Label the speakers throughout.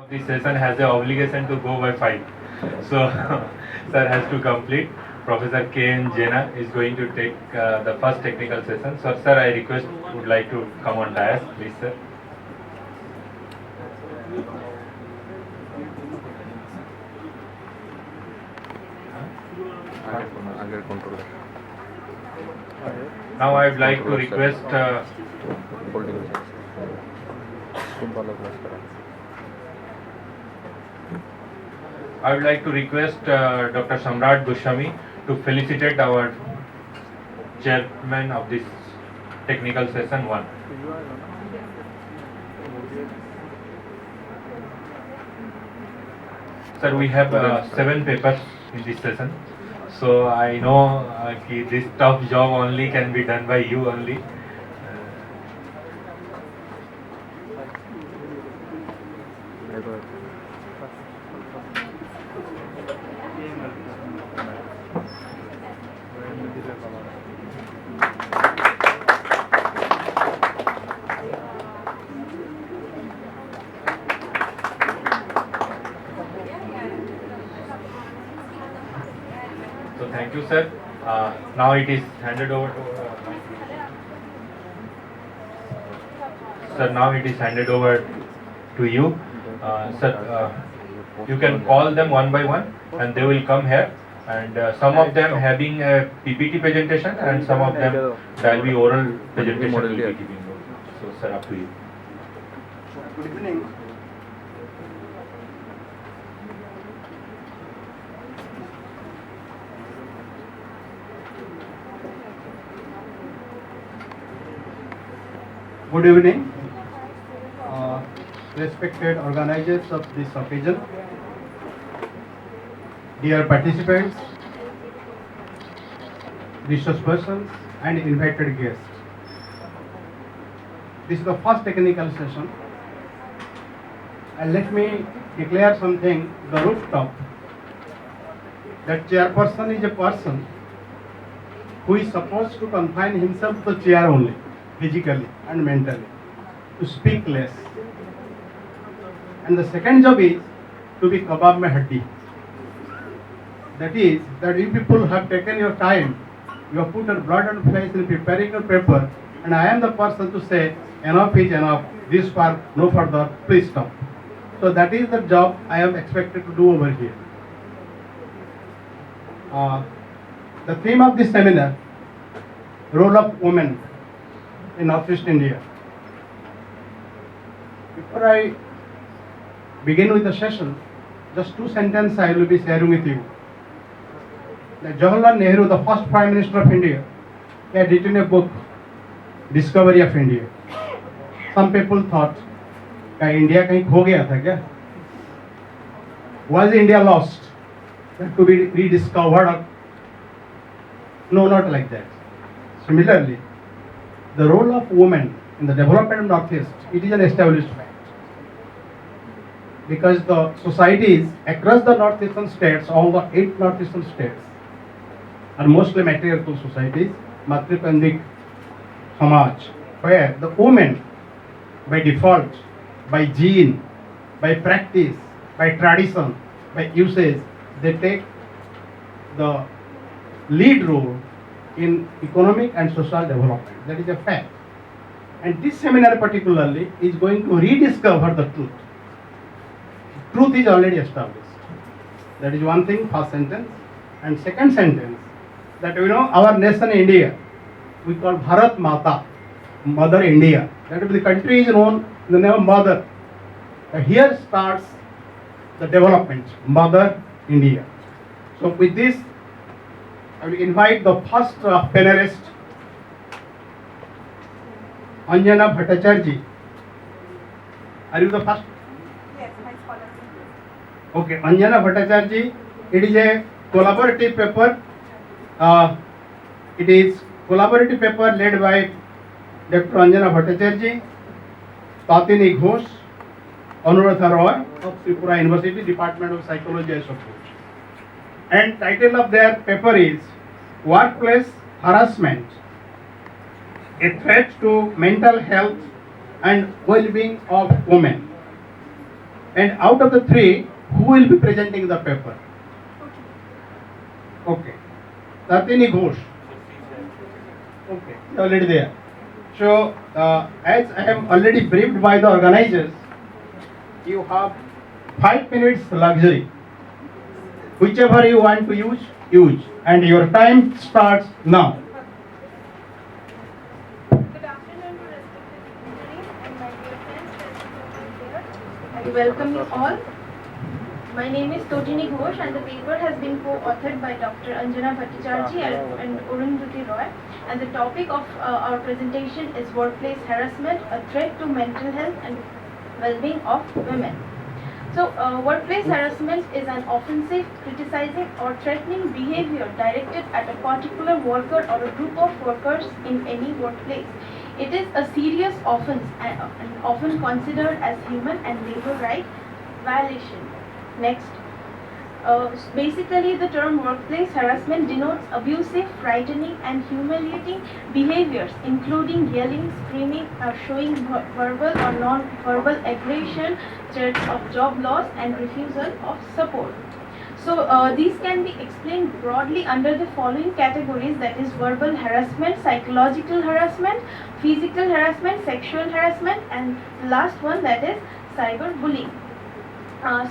Speaker 1: This session has the obligation to go by 5. So, sir has to complete. Professor K. N. Jena is going to take the first technical session. So, sir, I request would like to come on dais, please, sir. Now, I would like to request. I would like to request Dr. Samrat Goswami to felicitate our chairman of this technical session 1. Sir, we have 7 papers in this session. So I know this tough job only can be done by you only. So thank you, sir. Now it is handed over to sir. Now it is handed over to you, sir. You can call them one by one, and they will come here. And some of them having a PPT presentation, and some of them there will be oral presentation will be giving. So, sir, up to you.
Speaker 2: Good evening. Good evening, respected organizers of this occasion, dear participants, resource persons, and invited guests. This is the first technical session, and let me declare something the rooftop. That chairperson is a person who is supposed to confine himself to the chair only, physically and mentally, to speak less. And the second job is to be kebab mein haddi. That is, that you people have taken your time, you have put your blood and flesh in preparing your paper, and I am the person to say, enough is enough, this far, no further, please stop. So that is the job I am expected to do over here. The theme of this seminar, role of women in Northeast India. Before I begin with the session, just 2 sentences I will be sharing with you. That Jawaharlal Nehru, the first Prime Minister of India, had written a book, Discovery of India. Some people thought, that India kahin kho gaya tha kya? Was India lost? To be rediscovered? Or? No, not like that. Similarly, the role of women in the development of Northeast, it is an established fact. Because the societies across the northeastern states, all the 8 northeastern states, are mostly matriarchal societies, matrikandrik samaj, where the women, by default, by gene, by practice, by tradition, by usage, they take the lead role in economic and social development. That is a fact. And this seminar particularly is going to rediscover the truth. Truth is already established. That is one thing, first sentence. And second sentence, that our nation India, we call Bharat Mata, Mother India. That is, the country is known in the name of Mother. Here starts the development, Mother India. So with this, I will invite the first panelist, Anjana Bhattacharya. Are you the first?
Speaker 3: Yes, my scholar.
Speaker 2: Okay, Anjana Bhattacharya. It is a collaborative paper. It is collaborative paper led by Dr. Anjana Bhattacharya, Tatini Ghosh, Anuradha Roy of Tripura University, Department of Psychology, I suppose. And title of their paper is Workplace Harassment, a threat to mental health and well-being of women. And out of the three, who will be presenting the paper? Okay. Tatini Ghosh. Okay, already there. So, as I am already briefed by the organizers, you have 5 minutes luxury. Whichever you want to use, use. And your time starts now.
Speaker 3: Good afternoon to respected dignitaries and my dear friends present over here. I welcome you all. My name is Totini Ghosh and the paper has been co-authored by Dr. Anjana Bhattacharjee and Arundhati Roy. And the topic of our presentation is workplace harassment, a threat to mental health and well-being of women. So, workplace harassment is an offensive, criticizing or threatening behavior directed at a particular worker or a group of workers in any workplace. It is a serious offense and often considered as human and labor right violation. Next. Basically, the term workplace harassment denotes abusive, frightening and humiliating behaviors including yelling, screaming, showing verbal or non-verbal aggression, threats of job loss and refusal of support. So these can be explained broadly under the following categories, that is verbal harassment, psychological harassment, physical harassment, sexual harassment, and the last one, that is cyberbullying.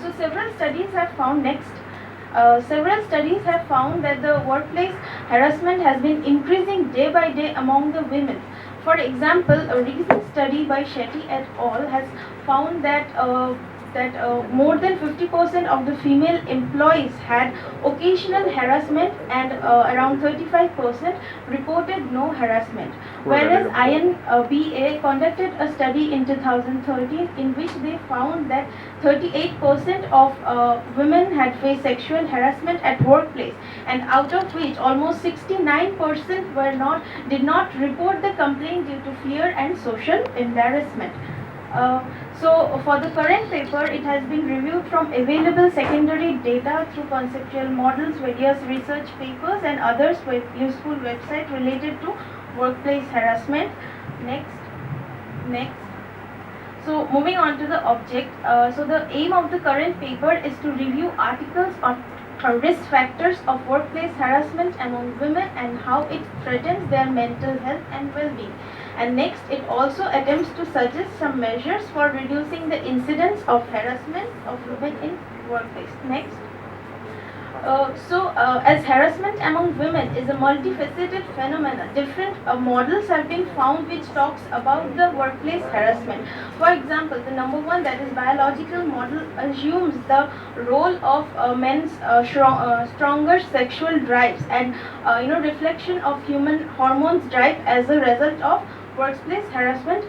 Speaker 3: So several studies have found that the workplace harassment has been increasing day by day among the women. For example, a recent study by Shetty et al. Has found that more than 50% of the female employees had occasional harassment and around 35% reported no harassment. Whereas INBA conducted a study in 2013 in which they found that 38% of women had faced sexual harassment at workplace, and out of which almost 69% did not report the complaint due to fear and social embarrassment. So for the current paper, it has been reviewed from available secondary data through conceptual models, various research papers and others with useful websites related to workplace harassment. Next. So moving on to the object. So the aim of the current paper is to review articles on risk factors of workplace harassment among women and how it threatens their mental health and well-being. And next, it also attempts to suggest some measures for reducing the incidence of harassment of women in workplace. Next. As harassment among women is a multifaceted phenomenon, different models have been found which talks about the workplace harassment. For example, the number one, that is biological model, assumes the role of men's stronger sexual drives and reflection of human hormones drive as a result of workplace harassment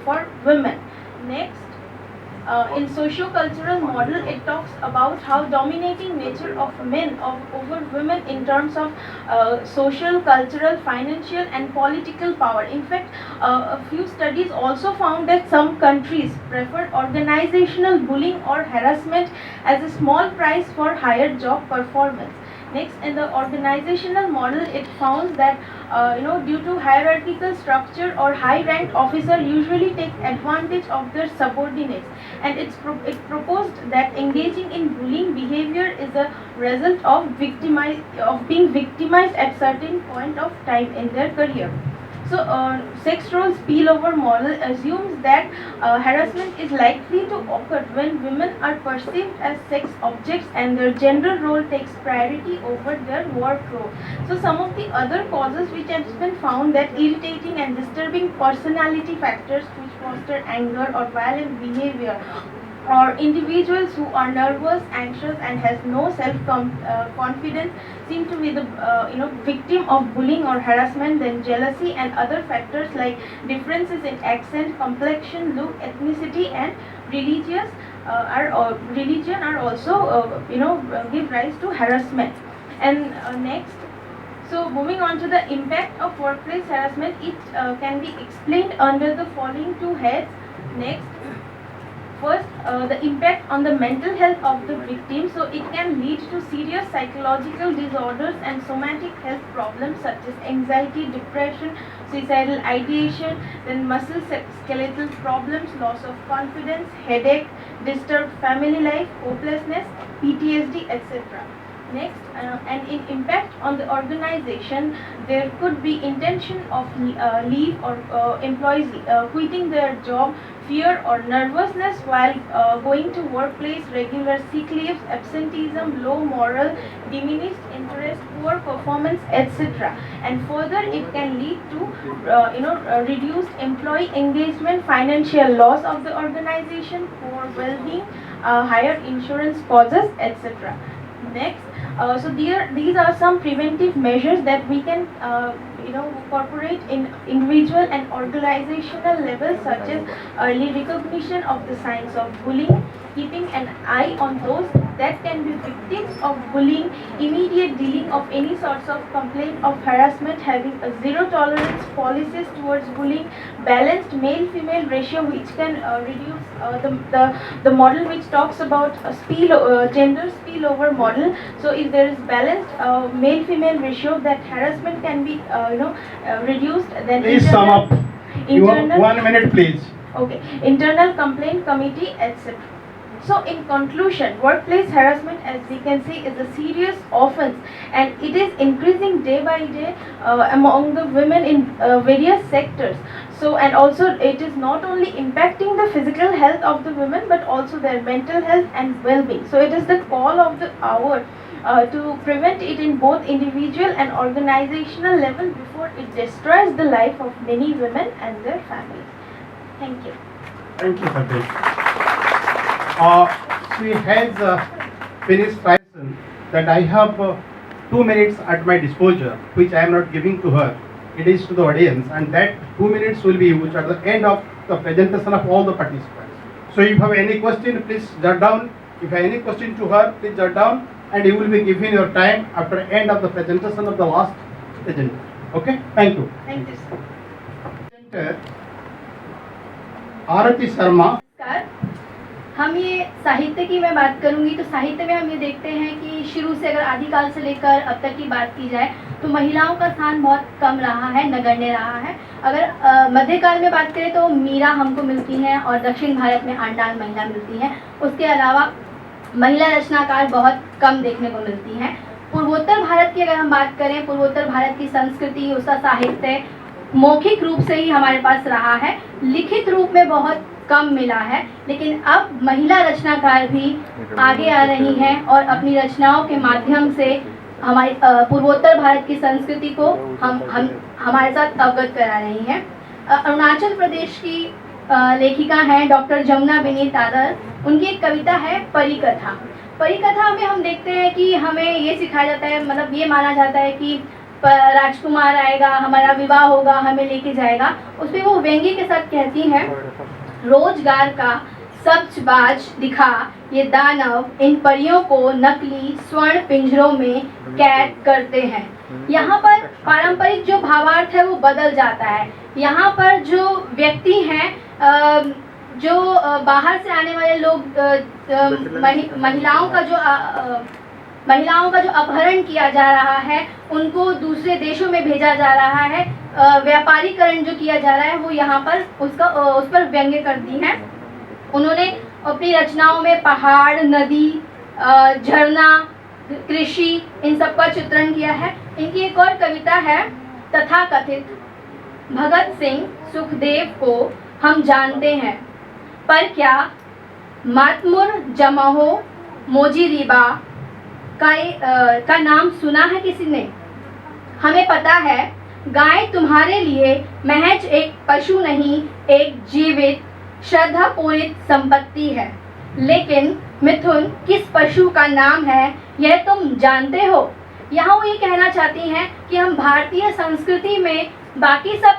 Speaker 3: for women. Next. In socio-cultural model, it talks about how dominating nature of men over women in terms of social, cultural, financial and political power. In fact, a few studies also found that some countries prefer organizational bullying or harassment as a small price for higher job performance. Next, in the organizational model, it found that due to hierarchical structure or high-ranked officer usually take advantage of their subordinates, and it proposed that engaging in bullying behavior is a result of being victimized at certain point of time in their career. So, sex role spillover model assumes that harassment is likely to occur when women are perceived as sex objects and their gender role takes priority over their work role. So, some of the other causes which has been found that irritating and disturbing personality factors which foster anger or violent behavior, or individuals who are nervous, anxious and has no confidence seem to be the victim of bullying or harassment. Then jealousy and other factors like differences in accent, complexion, look, ethnicity and religion are also give rise to harassment. And next. So moving on to the impact of workplace harassment, it can be explained under the following two heads. Next. First, the impact on the mental health of the victim. So it can lead to serious psychological disorders and somatic health problems such as anxiety, depression, suicidal ideation, then muscle skeletal problems, loss of confidence, headache, disturbed family life, hopelessness, PTSD, etc. Next, and in impact on the organization, there could be intention of leave or employees quitting their job, fear or nervousness while going to workplace, regular sick leaves, absenteeism, low morale, diminished interest, poor performance, etc. And further, it can lead to reduced employee engagement, financial loss of the organization, poor well-being, higher insurance causes, etc. Next, so these are some preventive measures that we can incorporate in individual and organizational levels, such as early recognition of the signs of bullying, keeping an eye on those that can be victims of bullying, immediate dealing of any sorts of complaint of harassment, having a zero tolerance policies towards bullying, balanced male-female ratio which can reduce the model which talks about gender spillover model. So if there is balanced male-female ratio, that harassment can be reduced. Then
Speaker 2: Please sum up. You have
Speaker 3: internal
Speaker 2: 1 minute, please.
Speaker 3: Okay, internal complaint committee, etc. So in conclusion, workplace harassment, as we can see, is a serious offense, and it is increasing day by day among the women in various sectors. So, and also it is not only impacting the physical health of the women, but also their mental health and well-being. So it is the call of the hour to prevent it in both individual and organizational level before it destroys the life of many women and their families. Thank you.
Speaker 2: Thank you for this. She has finished session that I have 2 minutes at my disposal, which I am not giving to her. It is to the audience, and that 2 minutes will be used at the end of the presentation of all the participants. So if you have any question, please jot down. If you have any question to her, please jot down, and you will be given your time after the end of the presentation of the last presenter. Okay? Thank you.
Speaker 3: Thank you, sir.
Speaker 2: Presenter, आरती शर्मा.
Speaker 4: नमस्कार। हम ये साहित्य की मैं बात करूंगी तो साहित्य में हम ये देखते हैं कि शुरू से अगर आदिकाल से लेकर अब तक की बात की जाए तो महिलाओं का स्थान बहुत कम रहा है, नगण्य रहा है। अगर मध्यकाल में बात करें तो मीरा हमको मिलती हैं और दक्षिण भारत में आंडाल महिला मिलती हैं। उसके अलावा महिला रचनाकार बहुत कम देखने को मिलती हैं। पूर्वोत्तर भारत की अगर हम बात करें, पूर्वोत्तर भारत की संस्कृति, उसका साहित्य मौखिक रूप से ही हमारे पास रहा है, लिखित रूप में बहुत कम मिला है। लेकिन अब महिला रचनाकार भी आगे आ रही हैं और अपनी रचनाओं के माध्यम से हमारी पूर्वोत्तर भारत की संस्कृति को हम हमारे साथ अवगत करा रही हैं। अरुणाचल प्रदेश की लेखिका हैं डॉक्टर जमुना बिनी तादर। उनकी एक कविता है परिकथा। परिकथा में हम देखते हैं कि हमें ये सिखाया जाता है, मतलब ये माना जाता है कि राजकुमार आएगा, हमारा विवाह होगा, हमें लेके जाएगा। उसमें वो व्यंग्य के साथ कहती हैं, रोजगार का सब्जबाज दिखा ये दानव इन परियों को नकली स्वर्ण पिंजरों में कैद करते हैं। यहाँ पर पारंपरिक जो भावार्थ है वो बदल जाता है। यहाँ पर जो व्यक्ति हैं, जो बाहर से आने वाले लोग, महिलाओं का जो अपहरण किया जा रहा है, उनको दूसरे देशों में भेजा जा रहा है, व्यापारीकरण जो किया जा रहा है, वो यहाँ पर उस पर व्यंग्य करती हैं। उन्होंने अपनी रचनाओं में पहाड़, नदी, झरना, कृषि, इन सब का चित्रण किया है। इनकी एक और कविता है तथाकथित, भगत सिंह सुखदेव को हम जानते हैं, पर क्या मातमुर जमहो मोजीरीबा का नाम सुना है किसी ने? हमें पता है गाय तुम्हारे लिए महज एक पशु नहीं, एक जीवित श्रद्धा पूरित संपत्ति है। लेकिन मिथुन किस पशु का नाम है यह तुम जानते हो? यहाँ वो ये कहना चाहती हैं कि हम भारतीय संस्कृति में बाकी सब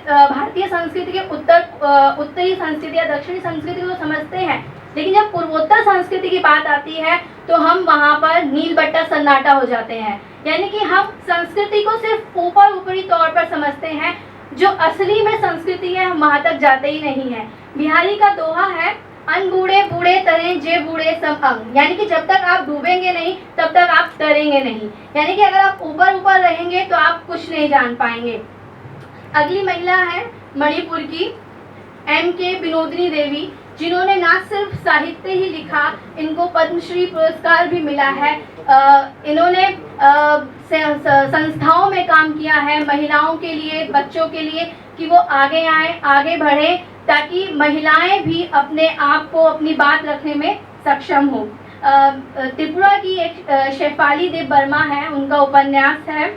Speaker 4: भारतीय संस्कृति के उत्तरी संस्कृति या दक्षिणी संस्कृति को समझते हैं, लेकिन जब पूर्वोत्तर संस्कृति की बात आती है तो हम वहाँ पर नील बट्टा सन्नाटा हो जाते हैं। यानी कि हम संस्कृति को सिर्फ ऊपरी तौर पर समझते हैं, जो असली में संस्कृति है हम वहाँ तक जाते ही नहीं हैं। बिहारी का दोहा है, अन बूढ़े बूढ़े तरें जे बूढ़े सब अंग, यानी कि जब तक आप डूबेंगे नहीं तब तक आप तरेंगे नहीं। यानी कि अगर आप ऊपर रहेंगे तो आप कुछ नहीं जान पाएंगे। अगली महिला है मणिपुर की M.K. विनोदिनी देवी, जिन्होंने ना सिर्फ साहित्य ही लिखा, इनको पद्मश्री पुरस्कार भी मिला है। इन्होंने संस्थाओं में काम किया है महिलाओं के लिए, बच्चों के लिए, कि वो आगे आए, आगे बढ़े, ताकि महिलाएं भी अपने आप को, अपनी बात रखने में सक्षम हो। त्रिपुरा की एक शेफाली देव वर्मा है, उनका उपन्यास है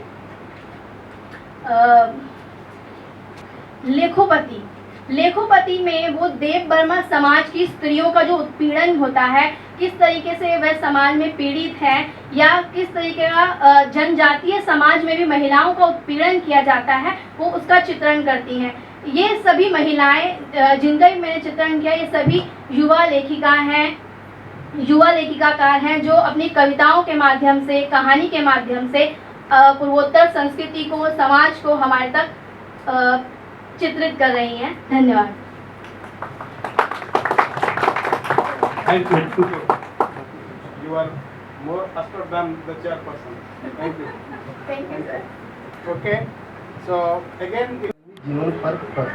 Speaker 4: लेखोपति। लेखोपति में वो देव वर्मा समाज की स्त्रियों का जो उत्पीड़न होता है, किस तरीके से वह समाज में पीड़ित है, या किस तरीके का जनजातीय समाज में भी महिलाओं का उत्पीड़न किया जाता है, वो उसका चित्रण करती हैं। ये सभी महिलाएं जिनका भी मैंने चित्रण किया, ये सभी युवा लेखिका हैं, युवा लेखिकाकार हैं, जो अपनी कविताओं के माध्यम से, कहानी के माध्यम से पूर्वोत्तर संस्कृति को, समाज को हमारे तक चित्रित कर रही हैं। धन्यवाद।
Speaker 2: Thank you. You are more astute than the chairperson. Thank you.
Speaker 4: Thank you, sir.
Speaker 2: Okay. So again, जीवन पर्व पर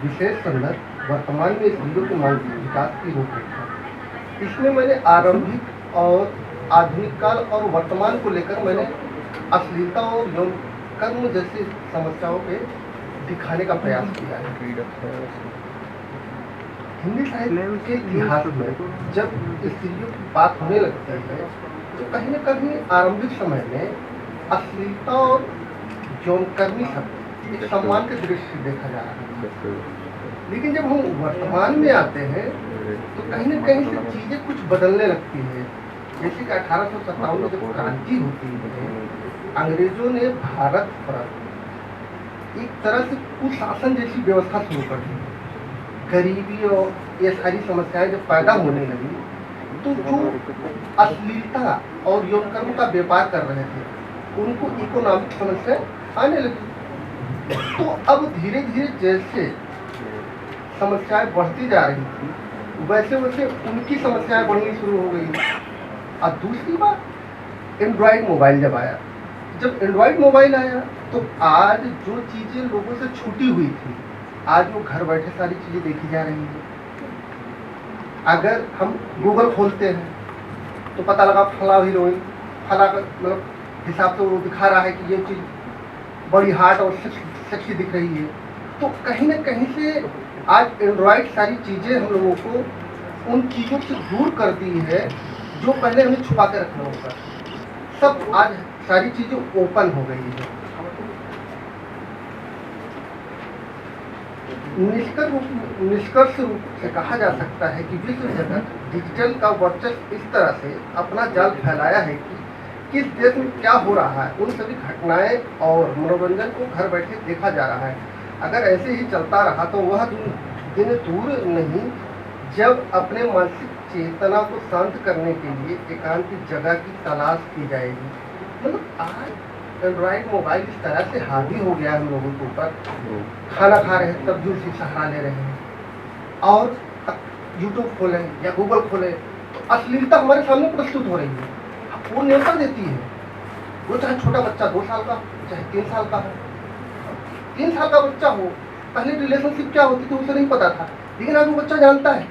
Speaker 2: विशेष संदर्भ वर्तमान में स्त्रियों के मानसिक विकास की रूपरेखा। इसमें मैंने आरंभिक और आधुनिक काल और वर्तमान को लेकर मैंने अश्लीलता और यौन कर्म जैसी समस्याओं पे दिखाने का प्रयास किया है। हिंदी साहित्य के इतिहास में जब स्त्रियों की बात होने लगती है तो कहीं न कहीं आरंभिक समय में अश्लीलता और यौनकर्मी शब्द एक सम्मान के दृष्टि से देखा जा रहा है। लेकिन जब हम वर्तमान में आते हैं तो कहीं न कहीं से चीज़ें कुछ बदलने लगती हैं। जैसे कि 1857 में जब क्रांति होती है, अंग्रेजों ने भारत पर एक तरह से कुशासन जैसी व्यवस्था शुरू कर दी। गरीबी और ये सारी समस्याएं जब पैदा होने लगी तो जो अश्लीलता और यौनकर्म का व्यापार कर रहे थे उनको इकोनॉमिक समस्या आने लगी। तो अब धीरे धीरे जैसे समस्याएं बढ़ती जा रही थी वैसे वैसे उनकी समस्याएं बढ़नी शुरू हो गई। और दूसरी बात, एंड्रॉयड मोबाइल जब आया, जब एंड्रॉयड मोबाइल आया तो आज जो चीज़ें लोगों से छूटी हुई थी आज वो घर बैठे सारी चीज़ें देखी जा रही हैं। अगर हम गूगल खोलते हैं तो पता लगा फला हीरोइन, फला मतलब हिसाब से वो दिखा रहा है कि ये चीज़ बड़ी हार्ट और सेक्सी दिख रही है। तो कहीं ना कहीं से आज एंड्रॉयड सारी चीज़ें हम लोगों को उन चीज़ों से दूर कर दी है जो पहले हमें छुपा के रखना होगा। सब आज सारी चीज़ें ओपन हो गई है। निष्कर्ष रूप से कहा जा सकता है कि विश्व जगत डिजिटल का वर्चस्व इस तरह से अपना जाल फैलाया है कि किस देश में क्या हो रहा है उन सभी घटनाएं और मनोरंजन को घर बैठे देखा जा रहा है। अगर ऐसे ही चलता रहा तो वह दिन दूर नहीं जब अपने मानसिक चेतना को शांत करने के लिए एकांत जगह की तलाश की जाएगी। मतलब आज एंड्रॉयड मोबाइल इस तरह से हावी हो गया है हम लोगों के ऊपर, खाना खा रहे हैं तब दूर से सहारा ले रहे हैं, और यूट्यूब खोलें या गूगल खोलें तो अश्लीलता हमारे सामने प्रस्तुत हो रही है। वो न्योता देती है, वो चाहे छोटा बच्चा 2 साल का चाहे 3 साल का हो, 3 साल का बच्चा हो। पहले रिलेशनशिप क्या होती थी उसे नहीं पता था, लेकिन आज वो बच्चा जानता है।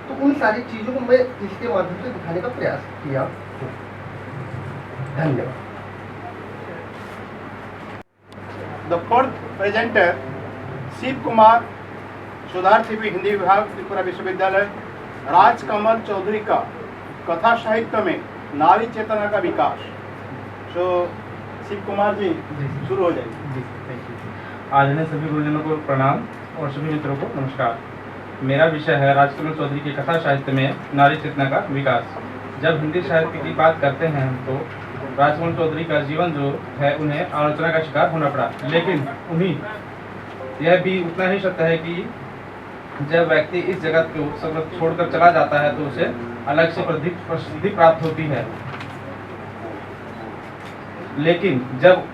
Speaker 2: तो उन सारी चीज़ों को मैं इसके माध्यम से दिखाने का प्रयास किया। धन्यवाद।
Speaker 5: The fourth presenter, Shiv Kumar, शोधार्थी भी हिंदी विभाग, त्रिपुरा विश्वविद्यालय। राजकमल चौधरी का कथा साहित्य में नारी चेतना का विकास। तो शिव कुमार जी शुरू हो जाएंगे।
Speaker 6: जी, थैंक यू। आदरणीय सभी गुरुजनों को प्रणाम और सभी मित्रों को नमस्कार। मेरा विषय है राजकमल चौधरी के कथा साहित्य में नारी चेतना का विकास। जब हिंदी साहित्य की बात करते हैं हम तो राजकमल चौधरी का जीवन जो है उन्हें आलोचना का शिकार होना पड़ा, लेकिन उन्हीं यह भी उतना ही सत्य है कि जब व्यक्ति इस जगत को सब छोड़कर चला जाता है तो उसे अलग से प्रसिद्धि प्राप्त होती है, लेकिन जब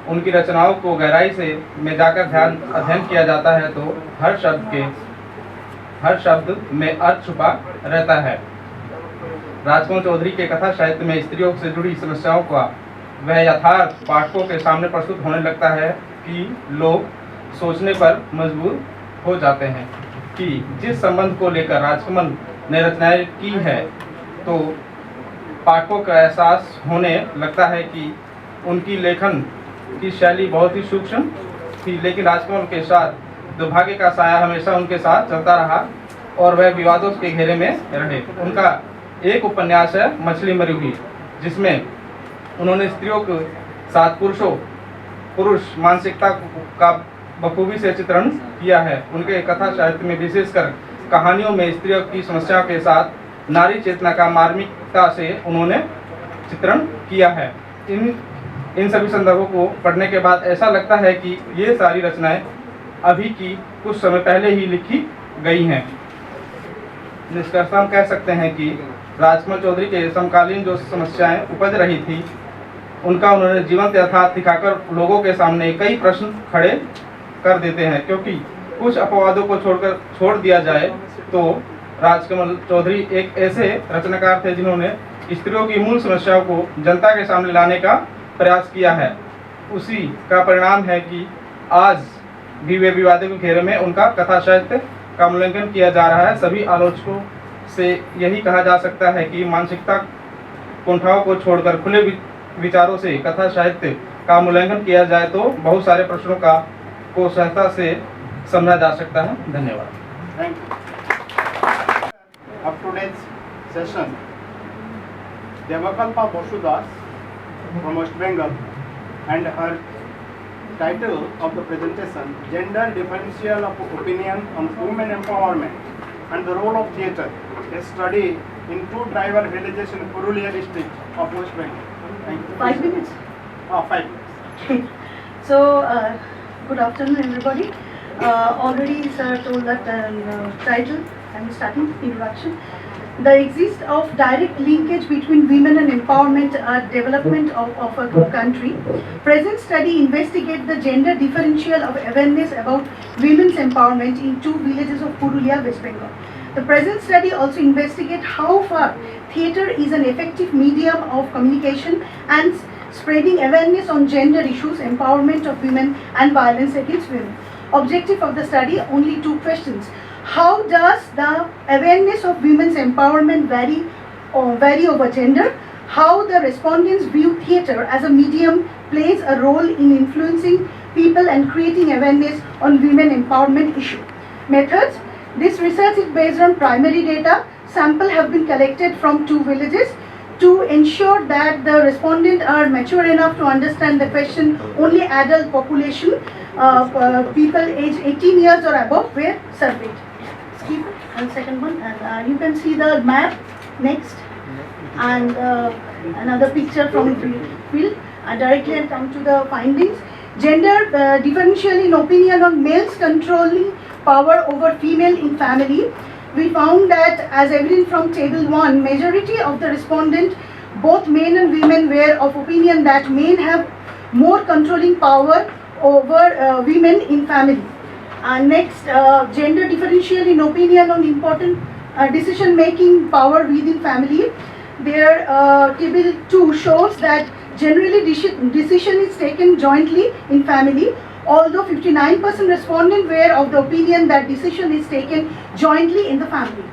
Speaker 6: उनकी रचनाओं को गहराई से में जाकर अध्ययन किया जाता है तो हर शब्द में अर्थ छुपा रहता है। राजकमल चौधरी के कथा साहित्य में स्त्रियों से जुड़ी समस्याओं का वह यथार्थ पाठकों के सामने प्रस्तुत होने लगता है कि लोग सोचने पर मजबूर हो जाते हैं। कि जिस संबंध को लेकर राजकमल ने रचनाएं की है तो पाठकों का एहसास होने लगता है कि उनकी लेखन की शैली बहुत ही सूक्ष्म थी, लेकिन राजकमल के साथ दुर्भाग्य का साया हमेशा उनके साथ चलता रहा और वह विवादों के घेरे में रहे। उनका एक उपन्यास है मछली मरी हुई, जिसमें उन्होंने स्त्रियों के साथ पुरुष मानसिकता का बखूबी से चित्रण किया है। उनके कथा साहित्य में विशेषकर कहानियों में स्त्रियों की समस्याओं के साथ नारी चेतना का मार्मिकता से उन्होंने चित्रण किया है। इन सभी संदर्भों को पढ़ने के बाद ऐसा लगता है कि ये सारी रचनाएं अभी की कुछ समय पहले ही लिखी गई हैं। निष्कर्ष हम कह सकते हैं कि राजकमल चौधरी के समकालीन जो समस्याएं उपज रही थी उनका उन्होंने जीवंत यथार्थ दिखाकर लोगों के सामने कई प्रश्न खड़े कर देते हैं, क्योंकि कुछ अपवादों को छोड़ दिया जाए तो राजकमल चौधरी एक ऐसे रचनाकार थे जिन्होंने स्त्रियों की मूल समस्याओं को जनता के सामने लाने का प्रयास किया है। उसी का परिणाम है कि आज भी वे विवादों के घेरे में उनका कथा साहित्य का मूल्यांकन किया जा रहा है। सभी आलोचकों से यही कहा जा सकता है कि मानसिकता कुंठाओं को छोड़कर खुले विचारों से कथा साहित्य का मूल्यांकन किया जाए तो बहुत सारे प्रश्नों को सहजता से समझा जा सकता है। धन्यवाद।
Speaker 5: Thank you. Of today's session, Devakalpa Bosudas from West Bengal, and her title of the presentation, Gender Differential of Opinion on Women Empowerment and the Role of Theatre, a study in two tribal villages in Purulia district of West Bengal. Thank you.
Speaker 7: 5 minutes.
Speaker 5: 5 minutes.
Speaker 7: So, good afternoon, everybody. Already, sir told that title. I'm starting introduction. The exist of direct linkage between women and empowerment development of a country. Present study investigate the gender differential of awareness about women's empowerment in two villages of Purulia, West Bengal. The present study also investigate how far theatre is an effective medium of communication and spreading awareness on gender issues, empowerment of women and violence against women. Objective of the study, only two questions. How does the awareness of women's empowerment vary over gender? How the respondents view theatre as a medium plays a role in influencing people and creating awareness on women empowerment issue. Methods. This research is based on primary data. Sample have been collected from two villages. To ensure that the respondents are mature enough to understand the question, only adult population, people aged 18 years or above were surveyed. Skip and second one, and you can see the map next, and another picture from field. Directly and come to the findings. Gender differential in opinion on males controlling power over female in family. We found that, as evident from table 1, majority of the respondents, both men and women, were of opinion that men have more controlling power over women in family. Next, gender differential in opinion on important decision making power within family. There, table 2 shows that generally decision is taken jointly in family, although 59% respondents were of the opinion that decision is taken jointly in the family.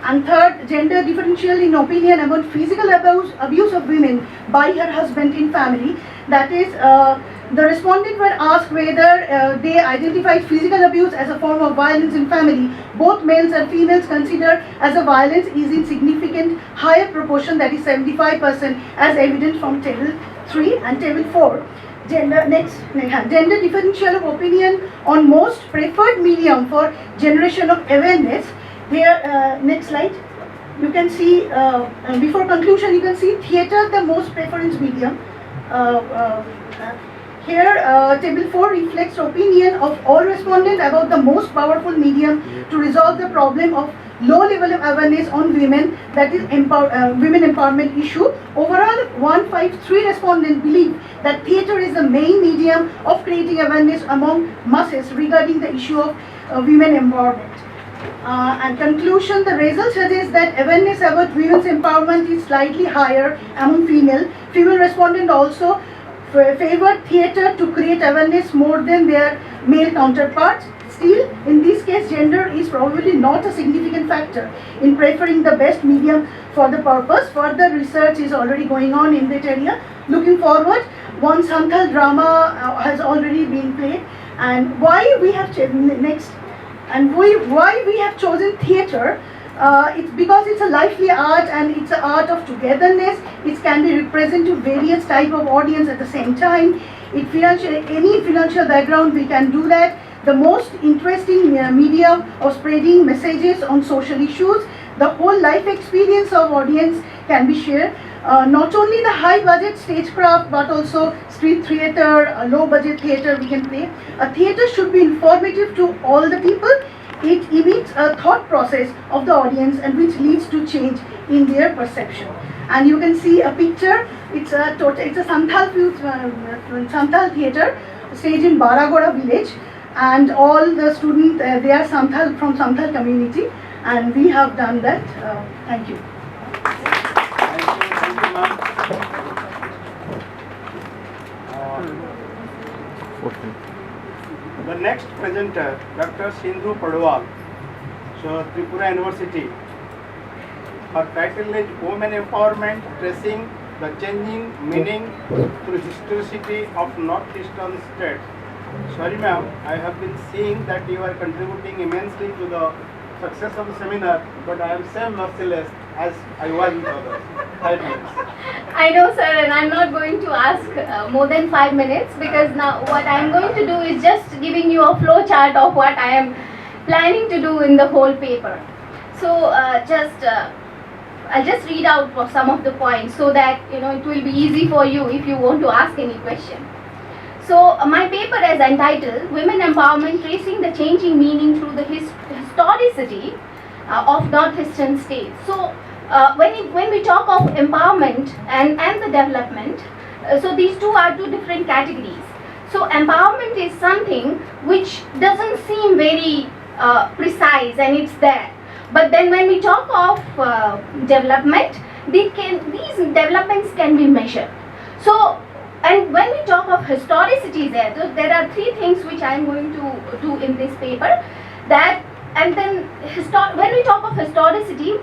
Speaker 7: And third, gender differential in opinion about physical abuse of women by her husband in family. That is, the respondents were asked whether they identify physical abuse as a form of violence in family. Both males and females consider as a violence is in significant higher proportion, that is 75%, as evident from table 3 and table 4. Gender differential of opinion on most preferred medium for generation of awareness. Here, next slide. You can see, before conclusion, you can see theatre the most preference medium. Here, table 4 reflects opinion of all respondents about the most powerful medium to resolve the problem of low level of awareness on women, that is women empowerment issue. Overall, 153 respondents believe that theatre is the main medium of creating awareness among masses regarding the issue of women empowerment. And conclusion, the results suggest that awareness about women's empowerment is slightly higher among female respondents also favored theatre to create awareness more than their male counterparts. Still, in this case, gender is probably not a significant factor in preferring the best medium for the purpose. Further research is already going on in that area. Looking forward, one Santhal drama has already been played, and why we have chosen theatre. It's because it's a lively art and it's an art of togetherness. It can be represented to various type of audience at the same time. Any financial background, we can do that. The most interesting media of spreading messages on social issues. The whole life experience of audience can be shared. Not only the high budget stagecraft, but also street theatre, low budget theatre we can play. A theatre should be informative to all the people. It emits a thought process of the audience and which leads to change in their perception. And you can see a picture. It's a Santhal theatre staged in Baragora village, and all the students they are Santhal from Santhal community, and we have done that. Thank you.
Speaker 5: Thank you, ma'am. The next presenter, Dr. Sindhu Padwal, so Tripura University. Her title is Women Empowerment, Tracing the Changing Meaning through Historicity of Northeastern States. Sorry ma'am, I have been seeing that you are contributing immensely to the success of the seminar, but I am same merciless as I was with others. 5 minutes.
Speaker 4: I know, sir, and I'm not going to ask more than 5 minutes, because now what I'm going to do is just giving you a flow chart of what I am planning to do in the whole paper. So I'll just read out for some of the points so that it will be easy for you if you want to ask any question. So my paper is entitled Women Empowerment, Tracing the Changing Meaning Through the Historicity of Northeastern States. So when we talk of empowerment and the development, so these two are two different categories. So empowerment is something which doesn't seem very precise, and it's there. But then when we talk of development, these developments can be measured. So, and when we talk of historicity, there are three things which I am going to do in this paper. And then when we talk of historicity,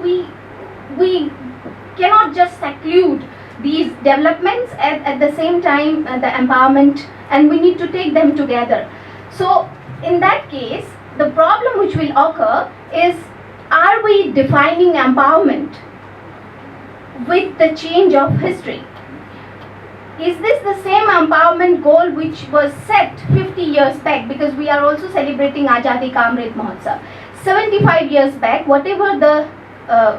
Speaker 4: we cannot just seclude these developments at the same time the empowerment, and we need to take them together. So in that case, the problem which will occur is, are we defining empowerment with the change of history? Is this the same empowerment goal which was set 50 years back? Because we are also celebrating Azadi Ka Amrit Mahotsav. 75 years back, whatever the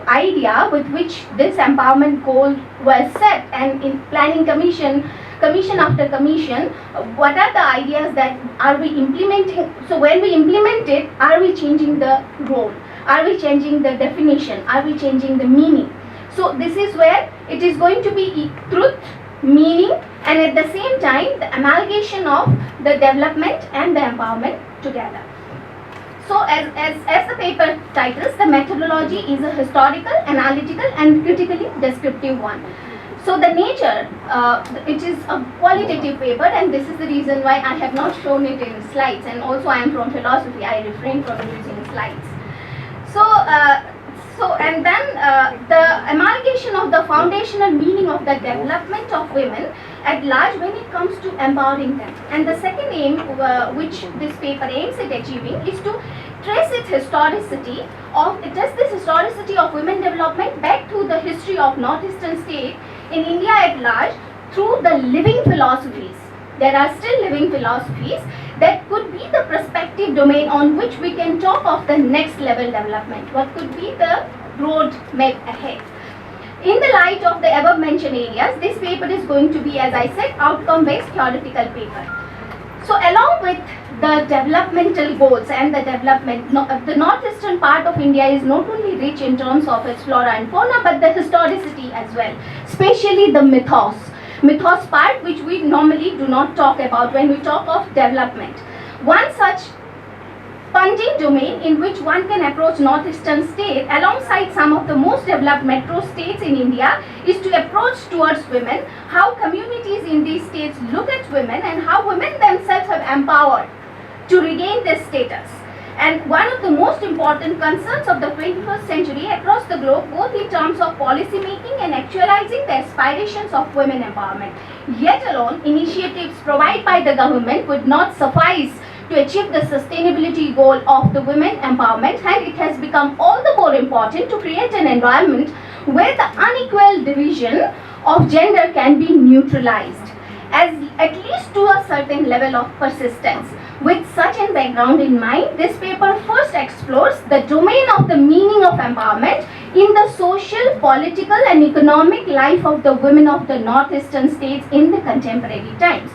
Speaker 4: idea with which this empowerment goal was set, and in planning commission after commission, what are the ideas that are we implementing? So when we implement it, are we changing the role? Are we changing the definition? Are we changing the meaning? So this is where it is going to be truth, meaning, and at the same time the amalgamation of the development and the empowerment together. So as the paper titles, the methodology is a historical, analytical and critically descriptive one. So the nature, it is a qualitative paper, and this is the reason why I have not shown it in slides, and also I am from philosophy, I refrain from using slides. And then the amalgamation of the foundational meaning of the development of women at large when it comes to empowering them. And the second aim which this paper aims at achieving is to trace this historicity of women development back to the history of northeastern state in India at large through the living philosophies. There are still living philosophies that could be the prospective domain on which we can talk of the next level development. What could be the road map ahead? In the light of the above mentioned areas, this paper is going to be, as I said, outcome-based theoretical paper. So along with the developmental goals and the development, the northeastern part of India is not only rich in terms of its flora and fauna, but the historicity as well, especially the mythos part, which we normally do not talk about when we talk of development. One such expanding domain in which one can approach northeastern state alongside some of the most developed metro states in India is to approach towards women, how communities in these states look at women and how women themselves have empowered to regain this status. And one of the most important concerns of the 21st century across the globe, both in terms of policy making and actualizing the aspirations of women empowerment. Yet alone, initiatives provided by the government would not suffice to achieve the sustainability goal of the women empowerment, and it has become all the more important to create an environment where the unequal division of gender can be neutralized, as at least to a certain level of persistence. With such a background in mind, this paper first explores the domain of the meaning of empowerment in the social, political and economic life of the women of the northeastern states in the contemporary times.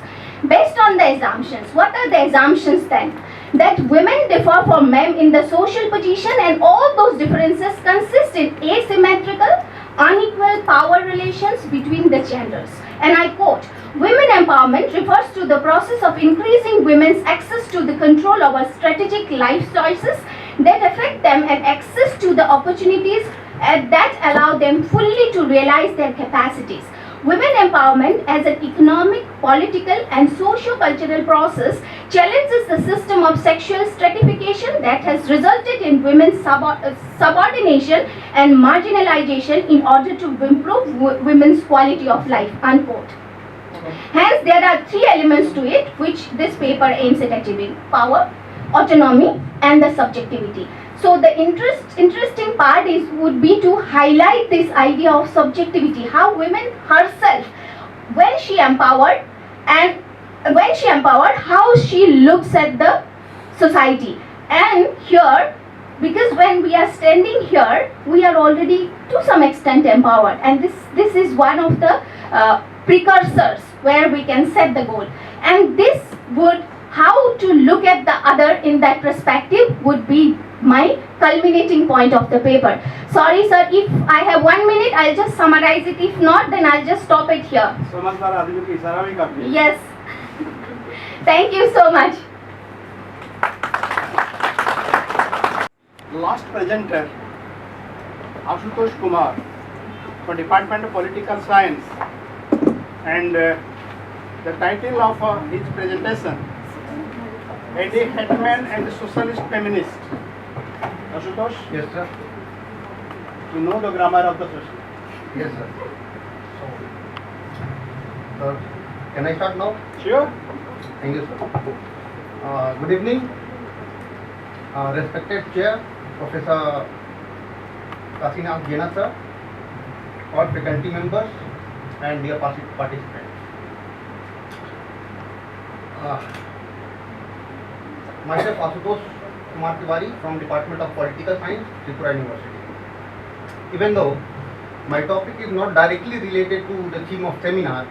Speaker 4: Based on the assumptions, what are the assumptions then? That women differ from men in the social position, and all those differences consist in asymmetrical, unequal power relations between the genders. And I quote, "Women empowerment refers to the process of increasing women's access to the control over strategic life choices that affect them and access to the opportunities that allow them fully to realize their capacities. Women empowerment as an economic, political and socio-cultural process challenges the system of sexual stratification that has resulted in women's subordination and marginalization in order to improve women's quality of life," unquote. Hence, there are three elements to it which this paper aims at achieving: power, autonomy and the subjectivity. So the interesting part would be to highlight this idea of subjectivity, how women herself, when she empowered, how she looks at the society. And here, because when we are standing here, we are already to some extent empowered, and this is one of the precursors where we can set the goal. And this would, how to look at the other in that perspective, would be my culminating point of the paper. Sorry sir, if I have 1 minute, I'll just summarize it. If not, then I'll just stop it here.
Speaker 5: समझदार आदमी की इशारा भी काफी है।
Speaker 4: Yes. Thank you so much.
Speaker 5: Last presenter, Ashutosh Kumar, from Department of Political Science, and the title of his presentation, Eddie Hetman and the Socialist Feminist. Ashutosh,
Speaker 2: Yes, sir.
Speaker 5: you know the grammar of the question.
Speaker 2: Yes, sir. So, can I start now?
Speaker 5: Sure.
Speaker 2: Thank you, sir. Good evening, respected Chair, Professor Kasinath Jena, sir, all faculty members, and dear participants. Myself, Ashutosh Kumar Tiwari from Department of Political Science, Tripura University. Even though my topic is not directly related to the theme of seminar,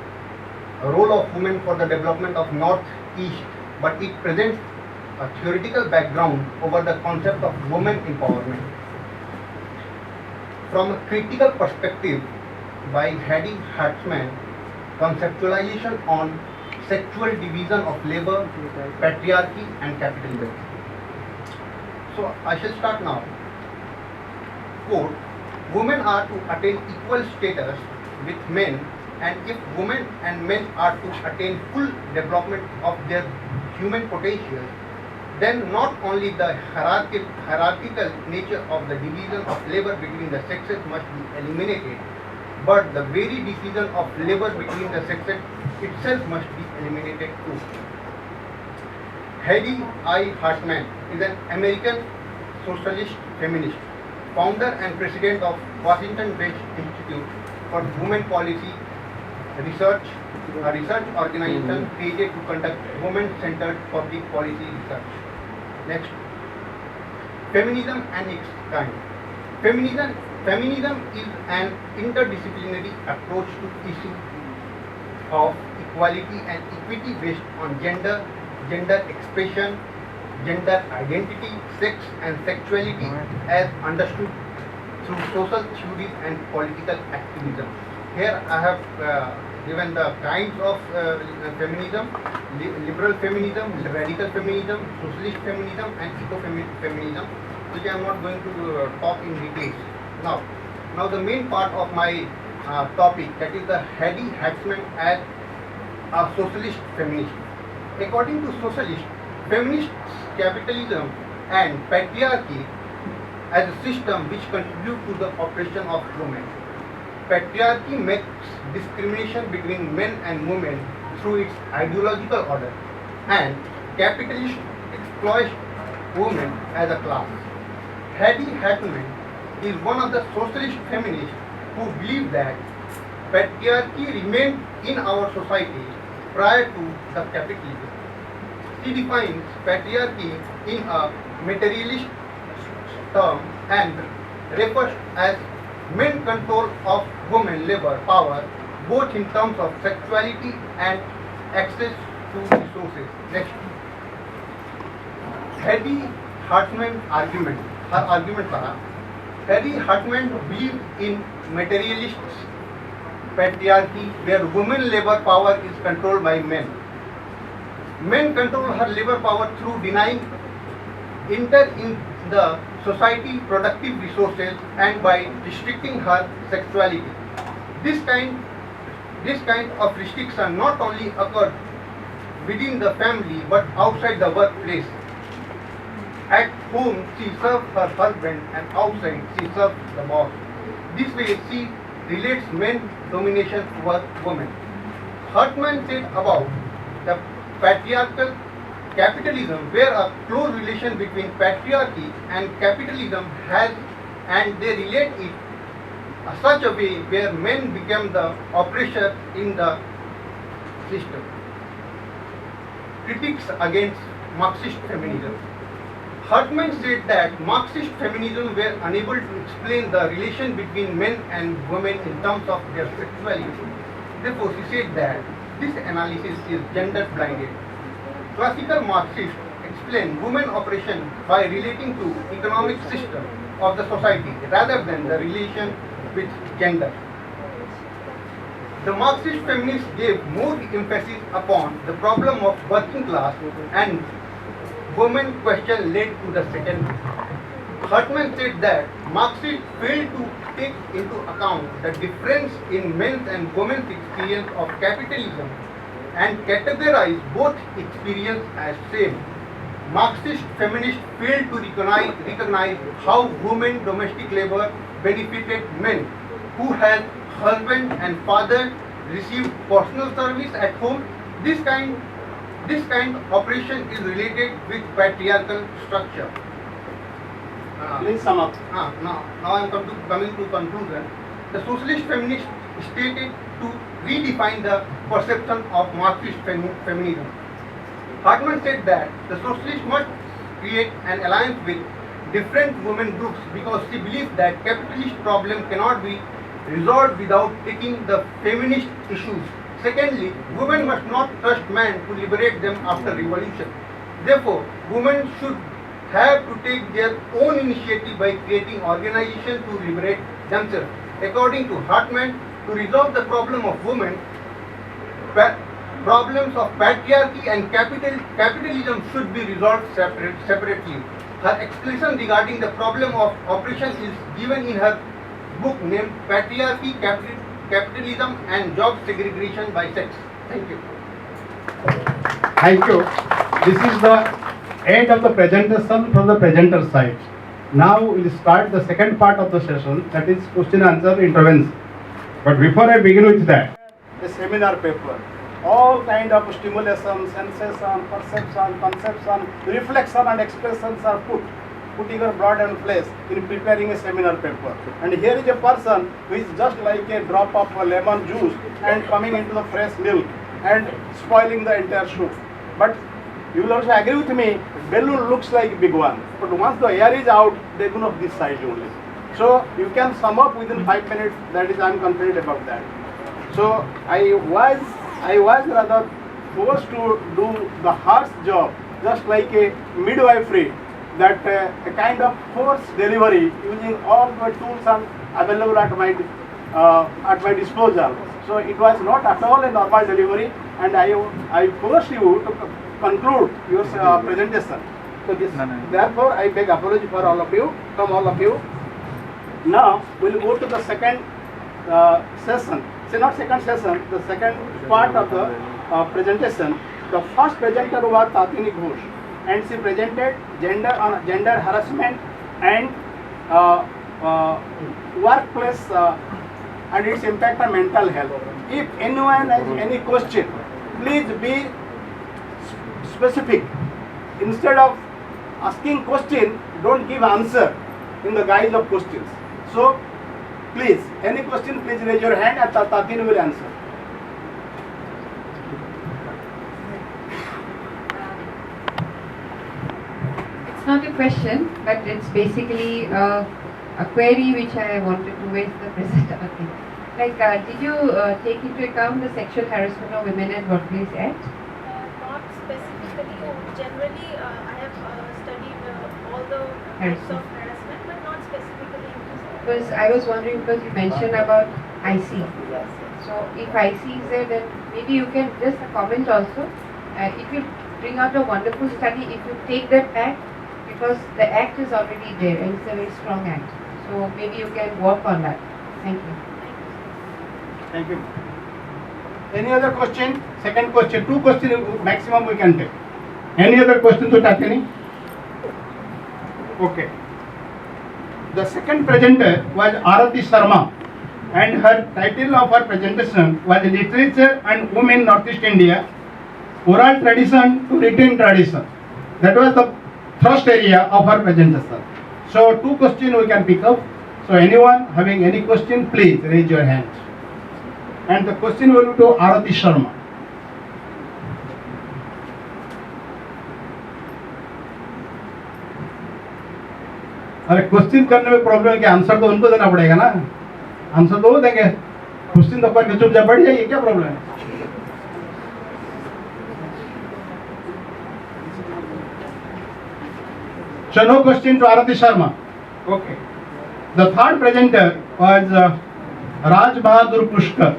Speaker 2: a role of women for the development of North-East, but it presents a theoretical background over the concept of women empowerment. From a critical perspective by Hedy Hartman, conceptualization on sexual division of labor, patriarchy and capitalism. So I shall start now. Quote, "Women are to attain equal status with men, and if women and men are to attain full development of their human potential, then not only the hierarchical nature of the division of labor between the sexes must be eliminated, but the very division of labor between the sexes itself must be eliminated too." Hedy Hartman is an American socialist feminist, founder and president of Washington-based Institute for Women Policy Research, a research organization created to conduct women-centered public policy research. Next, feminism and its kind. Feminism is an interdisciplinary approach to issue of equality and equity based on gender expression, gender identity, sex and sexuality as understood through social theories and political activism. Here I have
Speaker 8: given the kinds of feminism, liberal feminism, radical feminism, socialist feminism, and eco-feminism, which I am not going to talk in details. Now the main part of my topic, that is the Hedy Hackman as a socialist feminist. According to socialist, feminists, capitalism and patriarchy as a system which contribute to the oppression of women. Patriarchy makes discrimination between men and women through its ideological order, and capitalism exploits women as a class. Hedy Hackman is one of the socialist feminists who believe that patriarchy remained in our society prior to the capitalism. He defines patriarchy in a materialist term and refers as men control of women labor power both in terms of sexuality and access to resources. Next. Hedy Hartman argument. Her argument था Hedy Hartman believed in materialist patriarchy where women labor power is controlled by men. Men control her labor power through denying enter in the society productive resources and by restricting her sexuality. This kind of restriction not only occurred within the family but outside the workplace. At home she served her husband and outside she served the boss. This way she relates men domination towards women. Hartman said about the patriarchal capitalism where a close relation between patriarchy and capitalism has, and they relate it such a way where men become the oppressor in the system. Critics against Marxist feminism. Hartman said that Marxist feminism were unable to explain the relation between men and women in terms of their sexuality. Therefore, she said that this analysis is gender blinded. Classical Marxists explain women oppression by relating to economic system of the society rather than the relation with gender. The Marxist feminists gave more emphasis upon the problem of working class and women question led to the second. Hartman said that Marxists failed to take into account the difference in men's and women's experience of capitalism and categorize both experience as same. Marxist feminists failed to recognize how women domestic labor benefited men who had husband and father received personal service at home. This kind of operation is related with patriarchal structure.
Speaker 5: Please sum up.
Speaker 8: Now I am coming to conclusion. The socialist feminists stated to redefine the perception of Marxist feminism. Hartman said that the socialists must create an alliance with different women groups because she believed that capitalist problem cannot be resolved without taking the feminist issues. Secondly, women must not trust men to liberate them after revolution. Therefore, women should have to take their own initiative by creating organizations to liberate themselves. According to Hartman, to resolve the problem of women, problems of patriarchy and capitalism should be resolved separately. Her explanation regarding the problem of oppression is given in her book named Patriarchy, Capitalism and Job Segregation by Sex. Thank you.
Speaker 2: Thank you. This is the end of the presentation from the presenter side. Now we will start the second part of the session, that is question answer intervention. But before I begin with that,
Speaker 5: A seminar paper. All kind of stimulation, sensation, perception, conception, reflection and expressions are putting a blood and flesh in preparing a seminar paper. And here is a person who is just like a drop of lemon juice and coming into the fresh milk and spoiling the entire soup. But you will also agree with me, balloon looks like a big one. But once the air is out, they go of this size only. So you can sum up within 5 minutes, that is I am confident about that. So I was rather forced to do the harsh job, just like a midwifery, that a kind of forced delivery using all the tools available at my at my disposal. So it was not at all a normal delivery, and I forced you to conclude your presentation. So this, therefore, I beg apology for all of you, from all of you. Now we'll go to the second session. So not second session, the second part of the presentation. The first presenter was Tatini Ghosh, and she presented gender harassment and workplace and its impact on mental health. If anyone has any question, please be specific. Instead of asking question, don't give answer in the guise of questions. So please, any question, please raise your hand and Tatini will answer.
Speaker 9: It's not a question, but it's basically a query which I wanted to raise the presenter. Okay. Like, did you take into account the Sexual Harassment of Women at Workplace Act?
Speaker 3: Not specifically. Generally, I have studied all the types of harassment, but not specifically.
Speaker 9: Because I was wondering, because you mentioned about IC.
Speaker 3: Yes.
Speaker 9: So if IC is there, then maybe you can just comment also. If you bring out a wonderful study, if you take that act, because the act is already there and it's a very strong act. So maybe you can work on that. Thank you.
Speaker 5: Thank you. Any other question? Second question. 2 questions maximum we can take. Any other question to Tatini? Okay. The second presenter was Arati Sharma, and her title of her presentation was Literature and Women Northeast India, Oral Tradition to Written Tradition. That was the first area of her presentation. So 2 questions we can pick up. So anyone having any question, please raise your hand. And the question will be to Arati Sharma. अरे question करने में problem है कि answer तो उनको देना पड़ेगा ना, आंसर तो वो देंगे, क्वेश्चन तो अपन चुपचाप बैठ जाइए, क्या प्रॉब्लम है? So no question to Arati Sharma. Okay. The third presenter was Raj Bahadur Pushkar,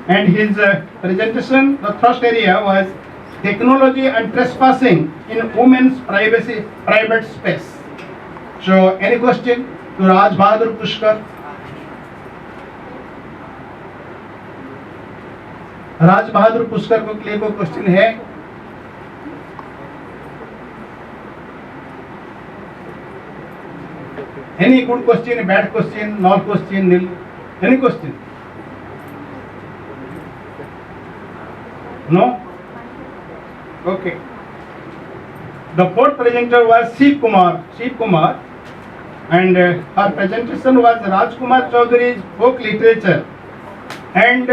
Speaker 5: and his presentation, the first area was technology and trespassing in women's private space. So any question to Raj Bahadur Pushkar? Raj Bahadur Pushkar को लिए कोई question है? Any good question, bad question, no question, nil? Any question? No? Okay. The fourth presenter was Shiv Kumar, and her presentation was Rajkumar Chaudhary's folk literature and